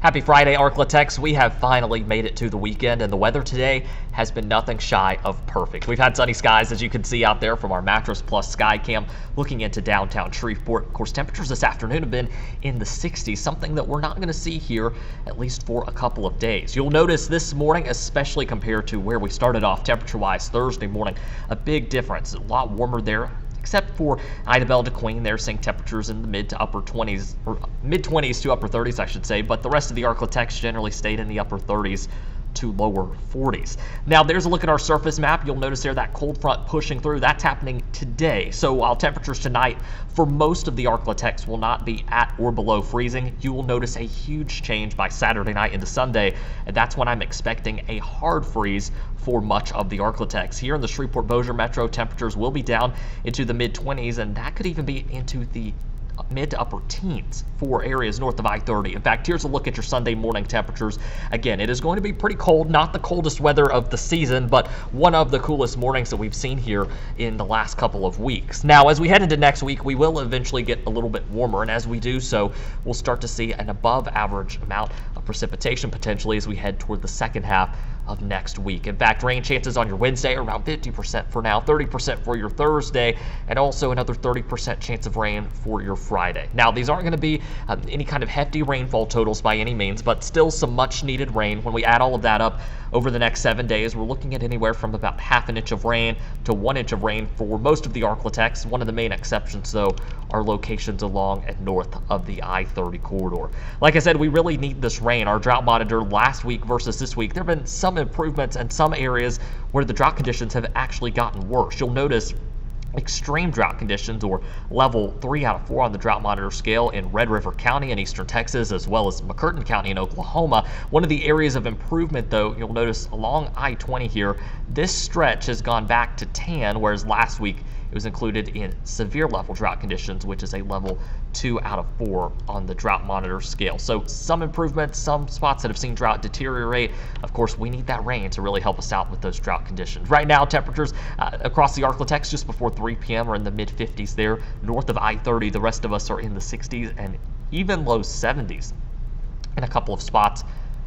Happy Friday, Arklatex. We have finally made it to the weekend, and the weather today has been nothing shy of perfect. We've had sunny skies, as you can see out there from our Mattress Plus sky cam looking into downtown Shreveport. Of course, temperatures this afternoon have been in the 60s, something that we're not going to see here at least for a couple of days. You'll notice this morning, especially compared to where we started off temperature-wise Thursday morning, a big difference. A lot warmer there, except for Idabel to Queen. They're seeing temperatures in the mid to upper 20s, or mid 20s to upper 30s, I should say, but the rest of the Arklatex generally stayed in the upper 30s to lower 40s. Now there's a look at our surface map. You'll notice there that cold front pushing through. That's happening today. So while temperatures tonight for most of the Arklatex will not be at or below freezing, you will notice a huge change by Saturday night into Sunday, and that's when I'm expecting a hard freeze for much of the Arklatex. Here in the Shreveport-Bossier Metro, temperatures will be down into the mid-20s, and that could even be into the mid to upper teens for areas north of I-30. In fact, here's a look at your Sunday morning temperatures. Again, it is going to be pretty cold, not the coldest weather of the season, but one of the coolest mornings that we've seen here in the last couple of weeks. Now, as we head into next week, we will eventually get a little bit warmer, and as we do so, we'll start to see an above average amount of precipitation potentially as we head toward the second half of next week. In fact, rain chances on your Wednesday are around 50% for now, 30% for your Thursday, and also another 30% chance of rain for your Friday. Now, these aren't going to be any kind of hefty rainfall totals by any means, but still some much needed rain. When we add all of that up over the next 7 days, we're looking at anywhere from about half an inch of rain to 1 inch of rain for most of the Arklatex. One of the main exceptions, though, are locations along and north of the I-30 corridor. Like I said, we really need this rain. Our drought monitor last week versus this week, there have been some improvements in some areas where the drought conditions have actually gotten worse. You'll notice extreme drought conditions, or level 3 out of 4 on the drought monitor scale, in Red River County in eastern Texas, as well as McCurtain County in Oklahoma. One of the areas of improvement, though, you'll notice along I-20 here, this stretch has gone back to tan, whereas last week it was included in severe level drought conditions, which is a level 2 out of 4 on the drought monitor scale. So some improvements, some spots that have seen drought deteriorate. Of course, we need that rain to really help us out with those drought conditions. Right now, temperatures across the Arklatex just before 3 p.m. are in the mid-50s there. North of I-30, the rest of us are in the 60s and even low 70s in a couple of spots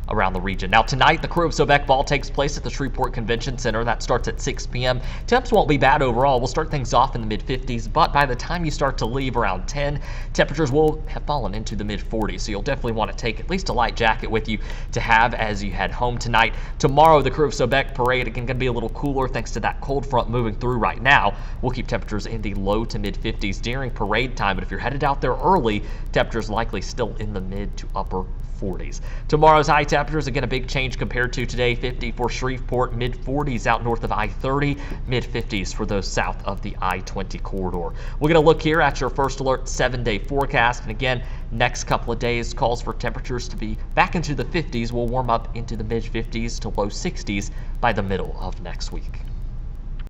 around the region. Now tonight, the Crew of Sobek ball takes place at the Shreveport Convention Center. That starts at 6 p.m. Temps won't be bad overall. We'll start things off in the mid-50s, but by the time you start to leave around 10, temperatures will have fallen into the mid-40s, so you'll definitely want to take at least a light jacket with you to have as you head home tonight. Tomorrow, the Crew of Sobek parade, again, going to be a little cooler thanks to that cold front moving through right now. We'll keep temperatures in the low to mid-50s during parade time, but if you're headed out there early, temperatures likely still in the mid to upper 40s. Tomorrow's high temperatures, again, a big change compared to today. 50 for Shreveport, mid-40s out north of I-30, mid-50s for those south of the I-20 corridor. We're going to look here at your First Alert 7-day forecast, and again, next couple of days calls for temperatures to be back into the 50s. We'll warm up into the mid-50s to low 60s by the middle of next week.